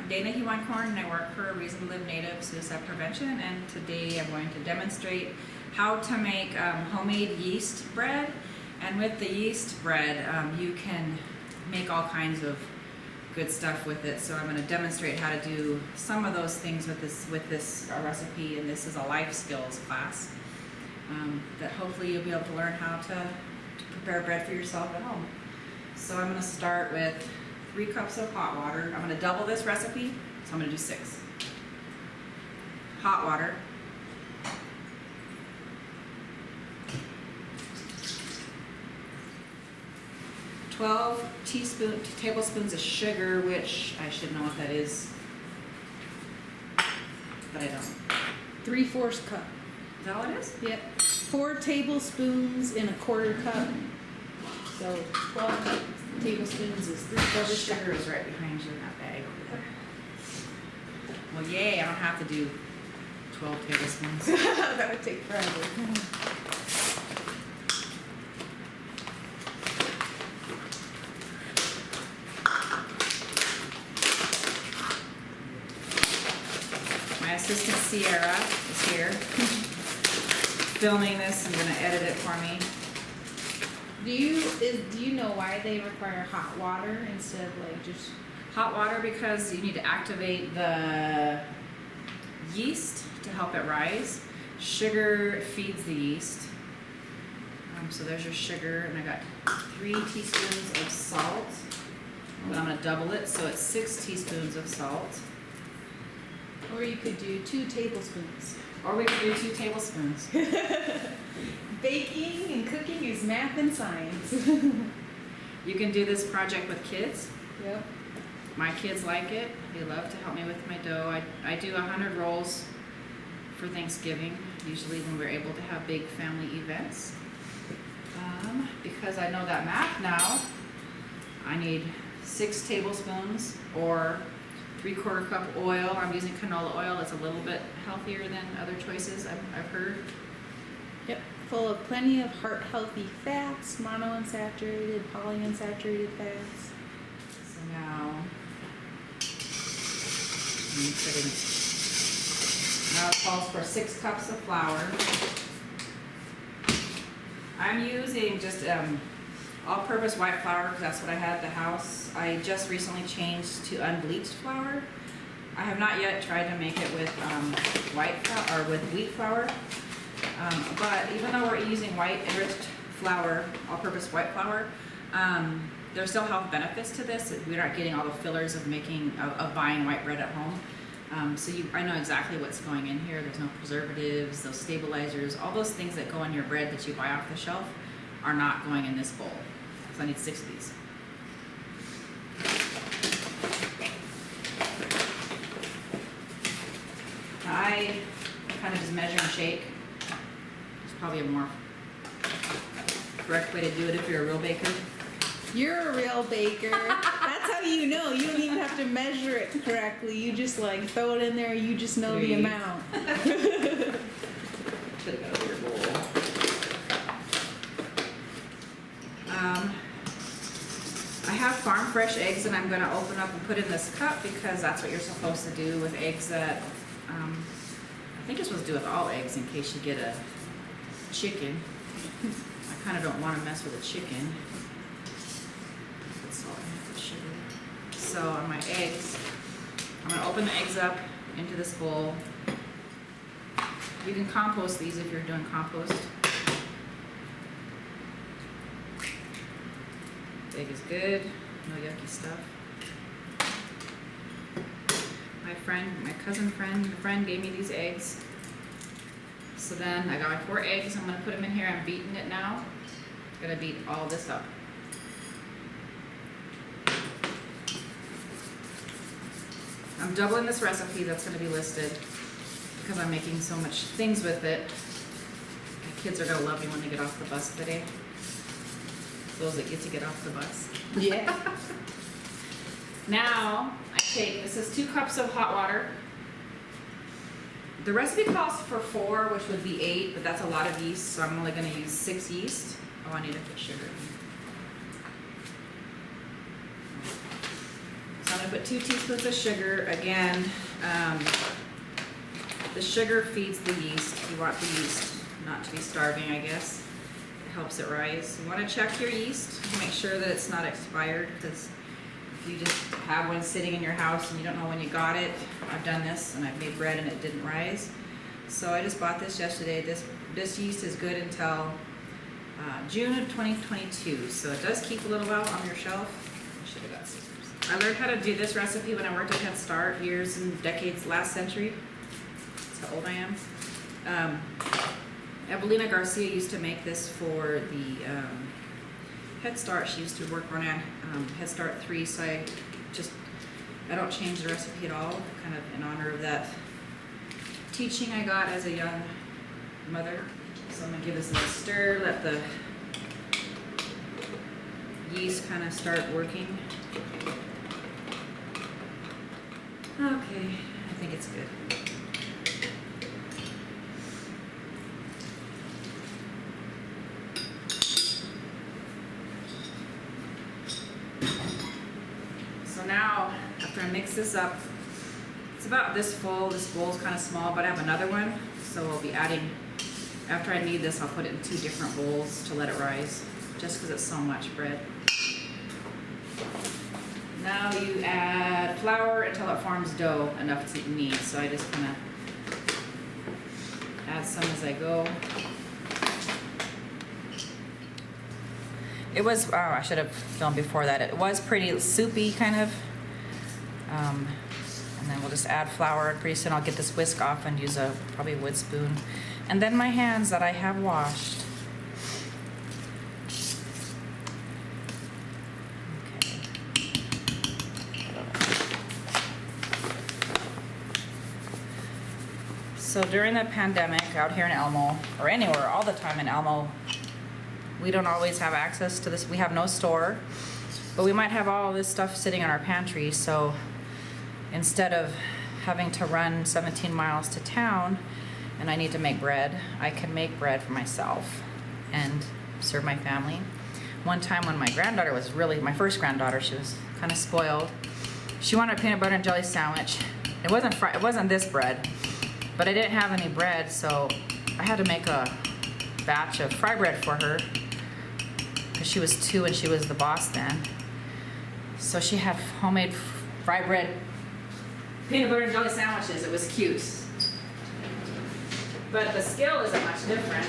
Dana Hewancorn, and I work for Reason to Live Native Suicide Prevention, and today I'm going to demonstrate how to make homemade yeast bread. And with the yeast bread, you can make all kinds of good stuff with it. So I'm going to demonstrate how to do some of those things with this recipe, and this is a life skills class that hopefully you'll be able to learn how to prepare bread for yourself at home. So I'm going to start with 3 cups of hot water. I'm going to double this recipe, so I'm going to do 6. Hot water. $12 tablespoons of sugar, which I should know what that is, but I don't. 3/4 cup. Is that all it is? Yep. 4 tablespoons in a 1/4 cup. So 12 tablespoons is 3/4 Sugar is right behind you in that bag over there. Well, yay, I don't have to do 12 tablespoons. That would take forever. My assistant Sierra is here filming this and going to edit it for me. Do you know why they require hot water instead of like just Hot water because you need to activate the yeast to help it rise. Sugar feeds the yeast. So there's your sugar, and I got 3 teaspoons of salt. But I'm going to double it, so it's 6 teaspoons of salt. or you could do 2 tablespoons. Or we could do 2 tablespoons. Baking and cooking is math and science. You can do this project with kids. Yep. My kids like it. They love to help me with my dough. I do 100 rolls for Thanksgiving, usually when we're able to have big family events. Because I know that math now, I need 6 tablespoons or 3/4 cup oil. I'm using canola oil. It's a little bit healthier than other choices I've heard. Yep. Full of plenty of heart-healthy fats, monounsaturated, polyunsaturated fats. So now, now it calls for 6 cups of flour. I'm using just all-purpose white flour because that's what I had at the house. I just recently changed to unbleached flour. I have not yet tried to make it with white flour or with wheat flour. But even though we're using white enriched flour, all-purpose white flour, there's still health benefits to this. We're not getting all the fillers of buying white bread at home. I know exactly what's going in here. There's no preservatives, those stabilizers, all those things that go in your bread that you buy off the shelf are not going in this bowl. So I need 6 of these. I kind of just measure and shake. It's probably a more correct way to do it if you're a real baker. You're a real baker. That's how you know. You don't even have to measure it correctly. You just like throw it in there. You just know the amount. Should have got a bigger bowl. I have farm fresh eggs that I'm going to open up and put in this cup because that's what you're supposed to do with eggs that, I think you're supposed to do with all eggs in case you get a chicken. I kind of don't want to mess with a chicken. So on my eggs, I'm going to open the eggs up into this bowl. You can compost these if you're doing compost. The egg is good, no yucky stuff. My cousin friend gave me these eggs. So then I got my 4 eggs. I'm going to put them in here. I'm beating it now. I'm going to beat all this up. I'm doubling this recipe that's going to be listed because I'm making so much things with it. My kids are going to love me when they get off the bus today. Those that get to get off the bus. Yeah. Now, this is 2 cups of hot water. The recipe calls for 4, which would be 8, but that's a lot of yeast, so I'm only going to use 6 yeast. Oh, I need to put sugar in. So I'm gonna put 2 teaspoons of sugar. Again, the sugar feeds the yeast. You want the yeast not to be starving, I guess. It helps it rise. You wanna check your yeast to make sure that it's not expired, because if you just have one sitting in your house and you don't know when you got it, I've done this and I've made bread and it didn't rise. So I just bought this yesterday. This yeast is good until June of 2022, so it does keep a little while on your shelf. I should have got scissors. I learned how to do this recipe when I worked at Head Start years and decades last century. That's how old I am. Evelina Garcia used to make this for the Head Start. She used to work on Head Start 3, so I don't change the recipe at all, kind of in honor of that teaching I got as a young mother. So I'm gonna give this a little stir, let the yeast kind of start working. Okay, I think it's good. So now, after I mix this up, it's about this full. This bowl's kind of small, but I have another one, so I'll be adding. After I knead this, I'll put it in 2 different bowls to let it rise, just because it's so much bread. Now you add flour until it forms dough enough to knead. So I just kind of add some as I go. It was, oh, I should have filmed before that. It was pretty soupy, kind of. And then we'll just add flour. Pretty soon I'll get this whisk off and use probably a wood spoon. And then my hands that I have washed. Okay. So during the pandemic out here in Elmo, or anywhere, all the time in Elmo, we don't always have access to this. We have no store, but we might have all this stuff sitting in our pantry. So instead of having to run 17 miles to town, and I need to make bread, I can make bread for myself and serve my family. One time when my granddaughter was my first granddaughter, she was kind of spoiled. She wanted a peanut butter and jelly sandwich. It wasn't this bread, but I didn't have any bread, so I had to make a batch of fry bread for her, because she was 2 and she was the boss then. So she had homemade fry bread, peanut butter and jelly sandwiches. It was cute. But the skill isn't much different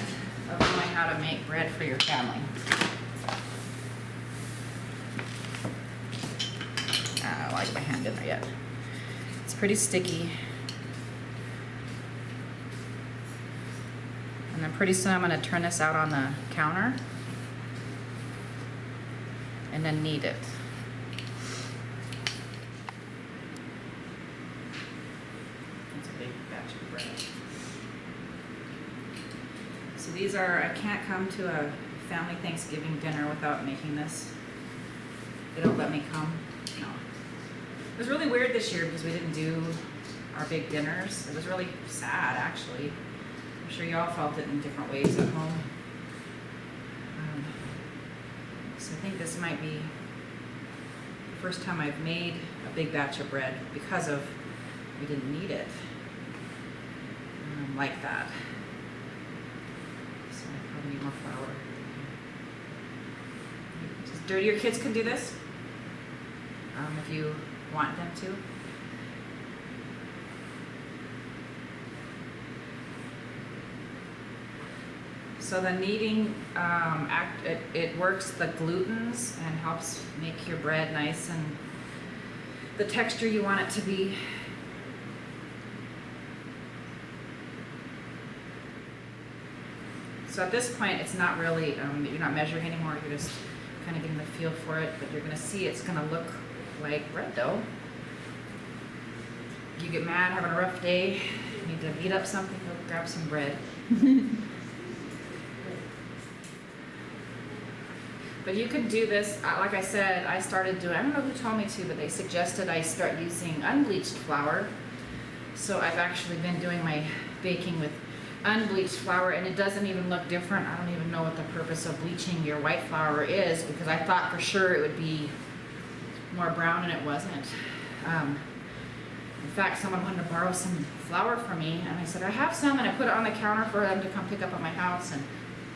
of knowing how to make bread for your family. I don't like my hand in there yet. It's pretty sticky. And then pretty soon I'm going to turn this out on the counter and then knead it. That's a big batch of bread. So these are, I can't come to a family Thanksgiving dinner without making this. They don't let me come. No. It was really weird this year because we didn't do our big dinners. It was really sad, actually. I'm sure y'all felt it in different ways at home. So I think this might be the first time I've made a big batch of bread because we didn't need it like that. So I probably need more flour. Just dirtier kids can do this if you want them to. So the kneading, it works the glutens and helps make your bread nice and the texture you want it to be. So at this point, it's not really, you're not measuring anymore, you're just kind of getting the feel for it, but you're gonna see it's gonna look like bread dough. You get mad, having a rough day, you need to heat up something, go grab some bread. But you could do this, like I said, I started doing, I don't know who told me to, but they suggested I start using unbleached flour. So I've actually been doing my baking with unbleached flour, and it doesn't even look different. I don't even know what the purpose of bleaching your white flour is, because I thought for sure it would be more brown, and it wasn't. In fact, someone wanted to borrow some flour from me, and I said, I have some, and I put it on the counter for them to come pick up at my house. And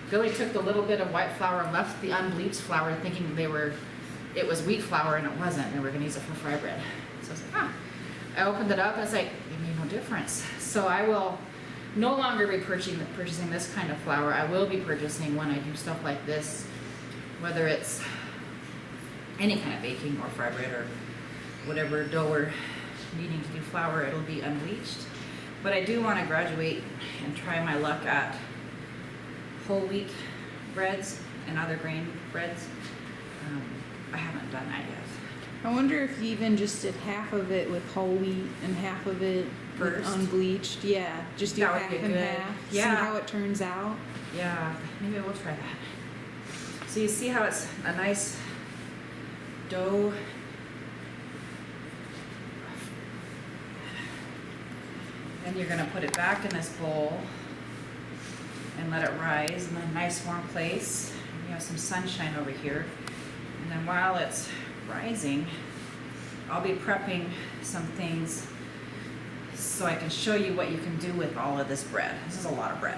Billy took the little bit of white flour and left the unbleached flour, thinking it was wheat flour, and it wasn't. They were going to use it for fry bread. So I was like, I opened it up, and it's like, it made no difference. So I will no longer be purchasing this kind of flour. I will be purchasing when I do stuff like this, whether it's any kind of baking or fry bread or whatever dough we're needing to do flour, it'll be unbleached. But I do want to graduate and try my luck at whole wheat breads and other grain breads. I haven't done that yet. I wonder if you even just did half of it with whole wheat and half of it with First? unbleached. Yeah, just do That would half be and good. half. Yeah. See how it turns out. Yeah, maybe I will try that. So you see how it's a nice dough. Then you're gonna put it back in this bowl and let it rise in a nice warm place. And you have some sunshine over here. And then while it's rising, I'll be prepping some things so I can show you what you can do with all of this bread. This is a lot of bread.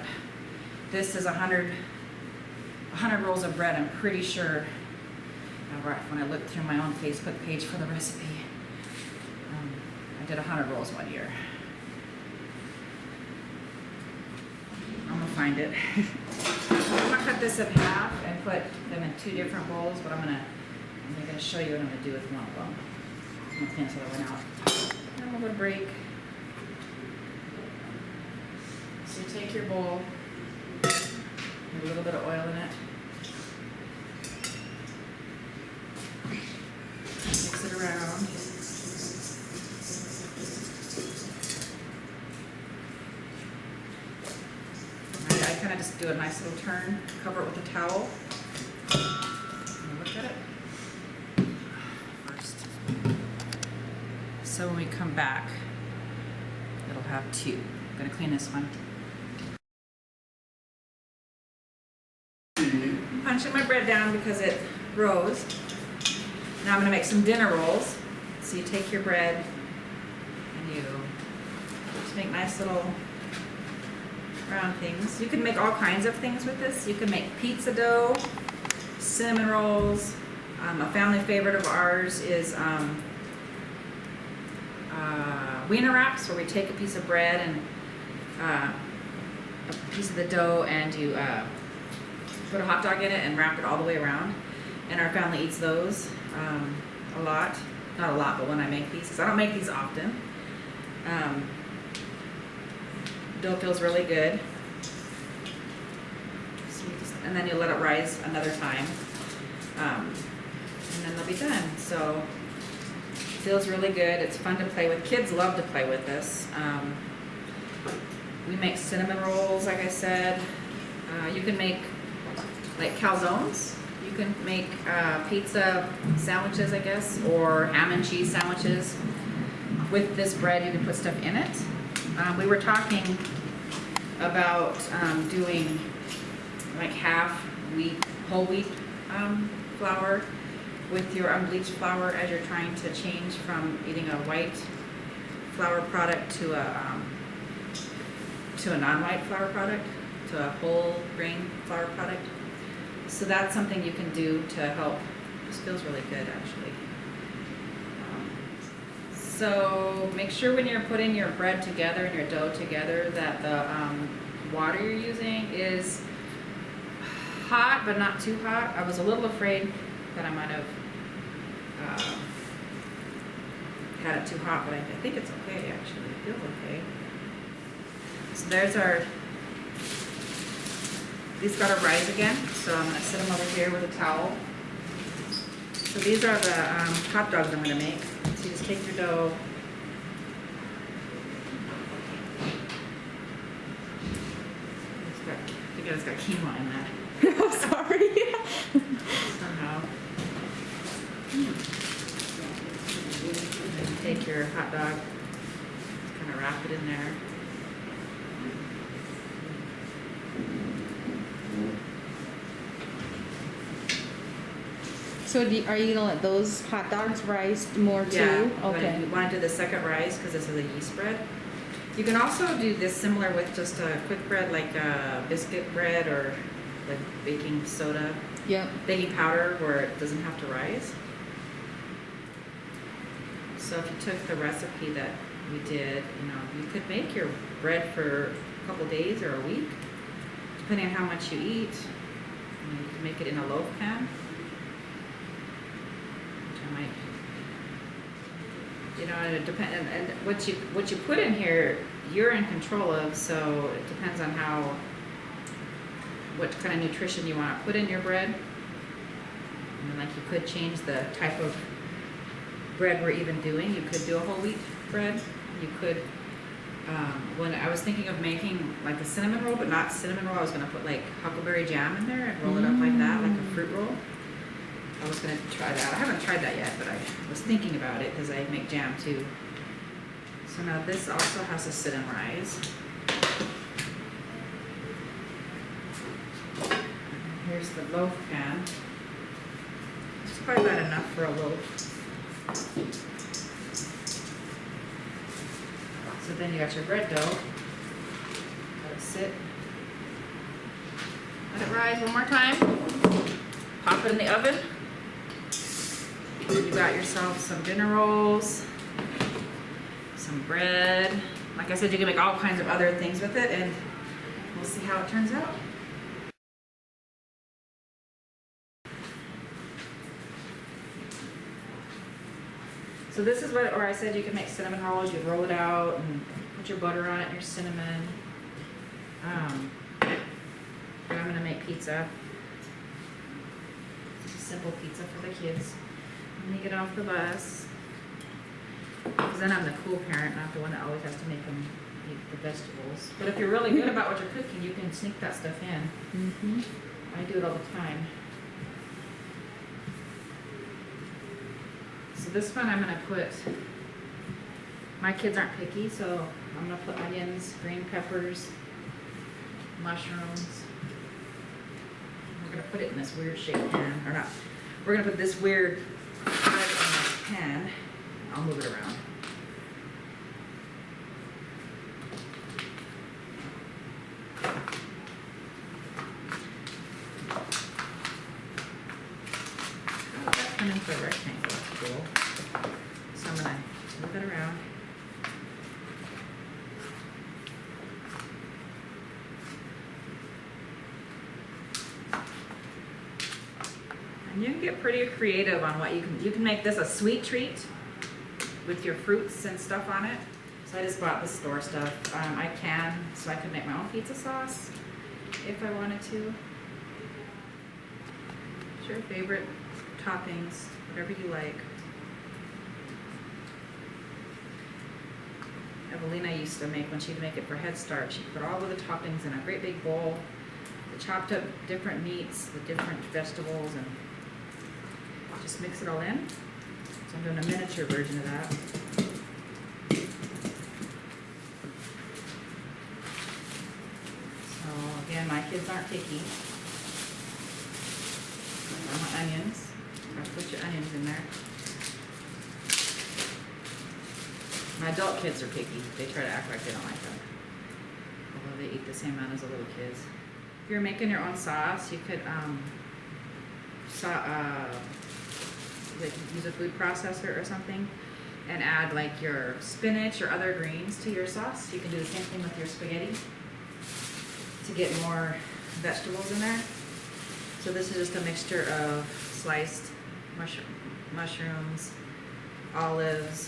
This is 100 rolls of bread, I'm pretty sure. When I looked through my own Facebook page for the recipe, I did 100 rolls one year. I'm gonna find it. I'm gonna cut this in half and put them in 2 different bowls, but I'm gonna show you what I'm gonna do with one of them. I'm gonna cancel that one out. And I'm gonna break. So you take your bowl, put a little bit of oil in it. Mix it around. I kind of just do a nice little turn, cover it with a towel. And look at it first. So when we come back, it'll have 2. I'm gonna clean this one. Punching my bread down because it rose. Now I'm gonna make some dinner rolls. So you take your bread and you just make nice little round things. You can make all kinds of things with this. You can make pizza dough, cinnamon rolls. A family favorite of ours is wiener wraps, where we take a piece of bread and a piece of the dough, and you put a hot dog in it and wrap it all the way around. And our family eats those a lot. Not a lot, but when I make these, because I don't make these often. Dough feels really good. So and then you let it rise another time. And then they'll be done. So it feels really good. It's fun to play with. Kids love to play with this. We make cinnamon rolls, like I said. You can make like calzones. You can make pizza sandwiches, I guess, or ham and cheese sandwiches. With this bread, you can put stuff in it. We were talking about doing like half whole wheat flour with your unbleached flour as you're trying to change from eating a white flour product to a non-white flour product, to a whole grain flour product. So that's something you can do to help. This feels really good, actually. So make sure when you're putting your bread together and your dough together that the water you're using is hot, but not too hot. I was a little afraid that I might have had it too hot, but I think it's okay, actually. It feels okay. So there's these gotta rise again, so I'm gonna sit them over here with a towel. So these are the hot dogs I'm gonna make. So you just take your dough. I think it's got quinoa in that. Oh, sorry. Somehow. And then you take your hot dog, just kind of wrap it in there. So are you gonna let those hot dogs rise more too? Yeah, Okay. you want to do the second rise because this is a yeast bread. You can also do this similar with just a quick bread like biscuit bread or like baking soda, Yep. baking powder where it doesn't have to rise. So if you took the recipe that we did, you could make your bread for a couple days or a week, depending on how much you eat. You can make it in a loaf pan, which I might. It depends, and what you put in here, you're in control of. So it depends on what kind of nutrition you want to put in your bread. And like you could change the type of bread we're even doing. You could do a whole wheat bread. You could. When I was thinking of making like a cinnamon roll, but not cinnamon roll, I was going to put like huckleberry jam in there and roll it up like that, like a fruit roll. I was going to try that. I haven't tried that yet, but I was thinking about it because I make jam too. So now this also has to sit and rise. Here's the loaf pan. It's probably about enough for a loaf. So then you got your bread dough. Let it sit. Let it rise one more time. Pop it in the oven. You got yourself some dinner rolls, some bread. Like I said, you can make all kinds of other things with it, and we'll see how it turns out. So this is where I said you can make cinnamon rolls. You roll it out and put your butter on it and your cinnamon. And I'm gonna make pizza. It's a simple pizza for the kids. When they get off the bus. Because then I'm the cool parent, not the one that always has to make them eat the vegetables. But if you're really good about what you're cooking, you can sneak that stuff in. Mm-hmm. I do it all the time. So this one I'm going to put, my kids aren't picky, so I'm going to put onions, green peppers, mushrooms. We're going to put it in this weird shaped pan, or not, we're going to put this weird bread in this pan. I'll move it around. Oh, that's coming for a rectangle. That's cool. So I'm gonna move it around. And you can get pretty creative on what you can make this a sweet treat with your fruits and stuff on it. So I just bought the store stuff. So I could make my own pizza sauce if I wanted to. It's your favorite toppings, whatever you like. Evelina used to make, when she'd make it for Head Start, she'd put all of the toppings in a great big bowl, the chopped up different meats, the different vegetables, and just mix it all in. So I'm doing a miniature version of that. So again, my kids aren't picky. I want onions. I'll put your onions in there. My adult kids are picky. They try to act like they don't like them. Although they eat the same amount as the little kids. If you're making your own sauce, you could use a food processor or something and add like your spinach or other greens to your sauce. You can do the same thing with your spaghetti to get more vegetables in there. So this is just a mixture of sliced mushrooms, olives,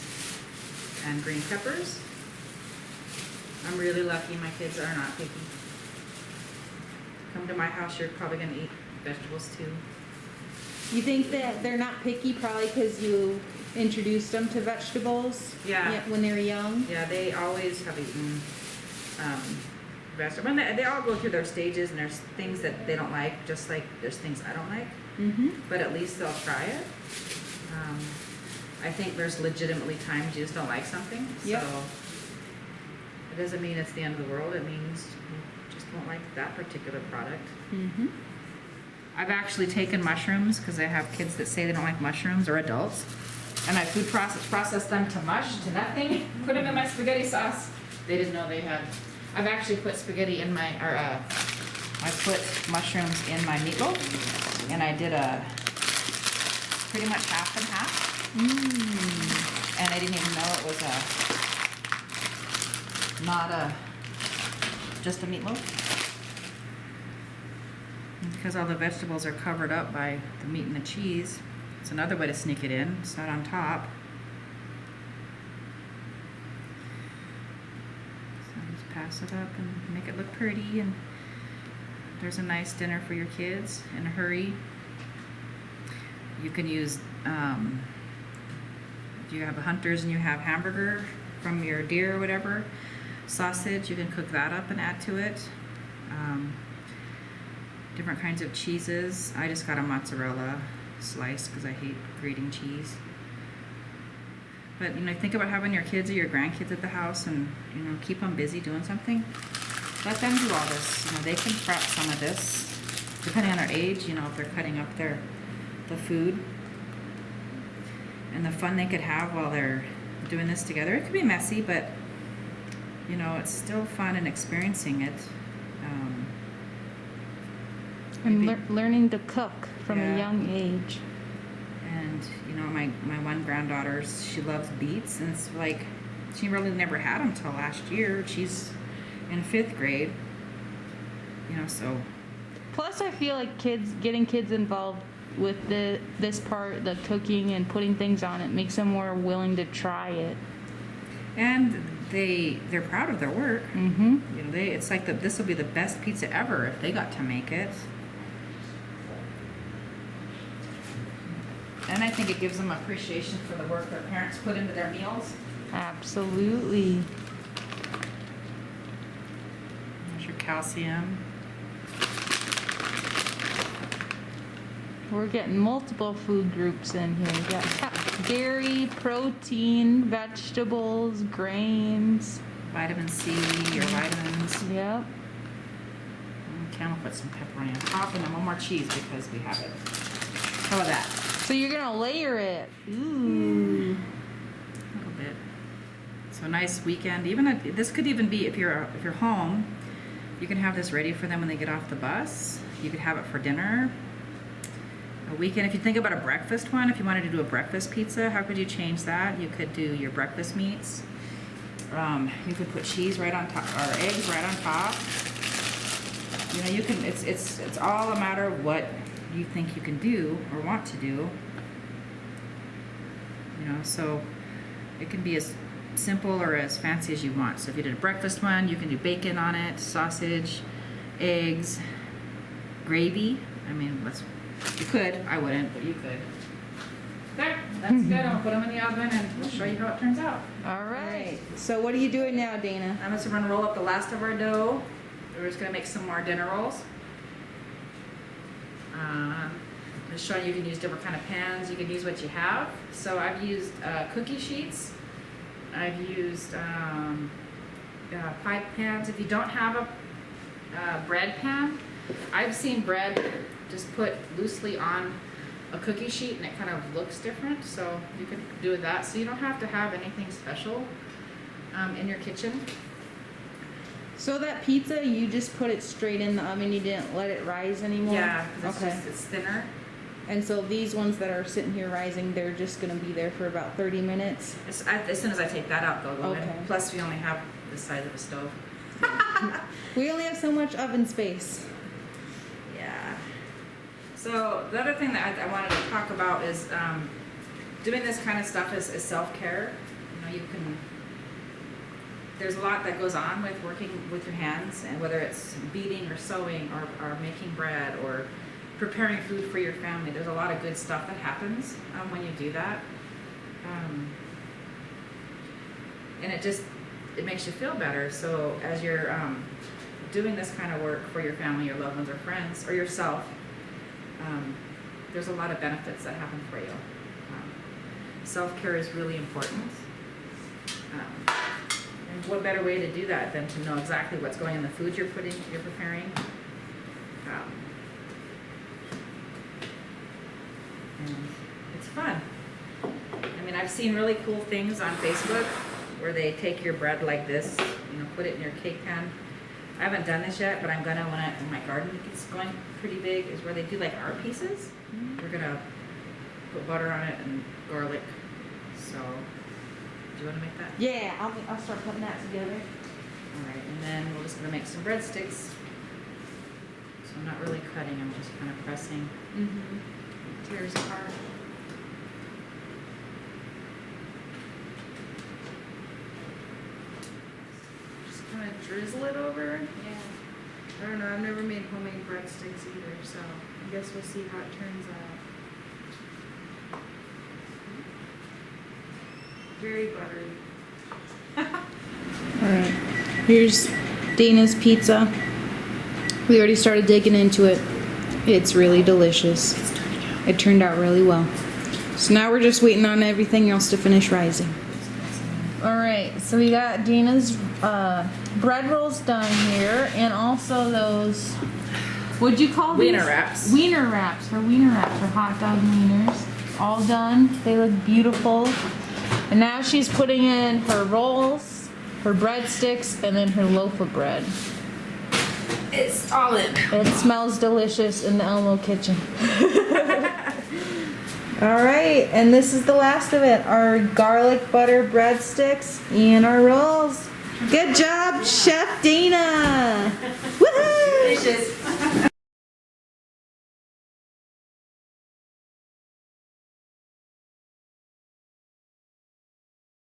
and green peppers. I'm really lucky my kids are not picky. Come to my house, you're probably gonna eat vegetables too. You think that they're not picky probably because you introduced them to vegetables? Yeah. When they were young? Yeah, they always have eaten vegetables. They all go through their stages, and there's things that they don't like, just like there's things I don't like. Mm-hmm. But at least they'll try it. I think there's legitimately times you just don't like something. Yep. So it doesn't mean it's the end of the world. It means you just don't like that particular product. Mm-hmm. I've actually taken mushrooms, because I have kids that say they don't like mushrooms, or adults, and I food processed them to mush, to nothing, put them in my spaghetti sauce. They didn't know they had. I've actually put spaghetti in my, I put mushrooms in my meatloaf, and I did pretty much half and half. And I didn't even know it was just a meatloaf. And because all the vegetables are covered up by the meat and the cheese, it's another way to sneak it in. It's not on top. So just pass it up and make it look pretty, and there's a nice dinner for your kids in a hurry. You can use, if you have hunters and you have hamburger from your deer or whatever, sausage, you can cook that up and add to it. Different kinds of cheeses. I just got a mozzarella slice because I hate grating cheese. But think about having your kids or your grandkids at the house, and keep them busy doing something. Let them do all this. They can prep some of this, depending on their age. If they're cutting up the food, and the fun they could have while they're doing this together. It could be messy, but it's still fun and experiencing it. And learning to cook from a young age. And my one granddaughter, she loves beets, and it's like she really never had them till last year. She's in 5th grade. So. Plus, I feel like getting kids involved with this part, the cooking and putting things on it, makes them more willing to try it. And they're proud of their work. Mm-hmm. It's like this will be the best pizza ever if they got to make it. And I think it gives them appreciation for the work their parents put into their meals. Absolutely. There's your calcium. We're getting multiple food groups in here. We got dairy, protein, vegetables, grains. Vitamin C, your vitamins. Yep. Ken will put some pepperoni on top, and then one more cheese because we have it. How about that? So you're gonna layer it. Ooh. A little bit. So nice weekend. This could even be if you're home, you can have this ready for them when they get off the bus. You could have it for dinner. A weekend, if you think about a breakfast one, if you wanted to do a breakfast pizza, how could you change that? You could do your breakfast meats. You could put cheese right on top, or eggs right on top. You can. It's all a matter of what you think you can do or want to do. So it can be as simple or as fancy as you want. So if you did a breakfast one, you can do bacon on it, sausage, eggs, gravy. You could. I wouldn't, but you could. There, that's good. I'll put them in the oven and we'll show you how it turns out. All right. So what are you doing now, Dana? I'm just gonna roll up the last of our dough. We're just gonna make some more dinner rolls. Just showing you can use different kind of pans. You can use what you have. So I've used cookie sheets. I've used pie pans. If you don't have a bread pan, I've seen bread just put loosely on a cookie sheet and it kind of looks different. So you can do that. So you don't have to have anything special in your kitchen. So that pizza, you just put it straight in the oven. You didn't let it rise anymore? Yeah, because okay. It's thinner. And so these ones that are sitting here rising, they're just going to be there for about 30 minutes? As soon as I take that out, they'll go in. Okay. Plus, we only have this size of a stove. We only have so much oven space. Yeah. So the other thing that I wanted to talk about is doing this kind of stuff is self-care. There's a lot that goes on with working with your hands, and whether it's beating or sewing or making bread or preparing food for your family. There's a lot of good stuff that happens when you do that. And it makes you feel better. So as you're doing this kind of work for your family, your loved ones or friends, or yourself, there's a lot of benefits that happen for you. Self-care is really important. And what better way to do that than to know exactly what's going in the food you're preparing. and it's fun. I mean, I've seen really cool things on Facebook where they take your bread like this, you know, put it in your cake pan. I haven't done this yet, but I'm gonna when my garden gets going pretty big, is where they do like art pieces. We're gonna put butter on it and garlic. So, do you want to make that? Yeah, I'll start putting that together. All right, and then we're just gonna make some breadsticks. So I'm not really cutting; I'm just kind of pressing. Tears apart. Just kind of drizzle it over. Yeah. I don't know. I've never made homemade breadsticks either, so I guess we'll see how it turns out. Very buttery. Alright, here's Dana's pizza. We already started digging into it. It's really delicious. It turned out really well. So now we're just waiting on everything else to finish rising. Alright, so we got Dana's bread rolls done here, and also those, what'd you call these? Wiener wraps. Wiener wraps. Her wiener wraps are hot dog wieners. All done. They look beautiful. And now she's putting in her rolls, her breadsticks, and then her loaf of bread. It's all in. It smells delicious in the Elmo kitchen. Alright, and this is the last of it. Our garlic butter breadsticks and our rolls. Good job, Chef Dana! Woohoo! Delicious.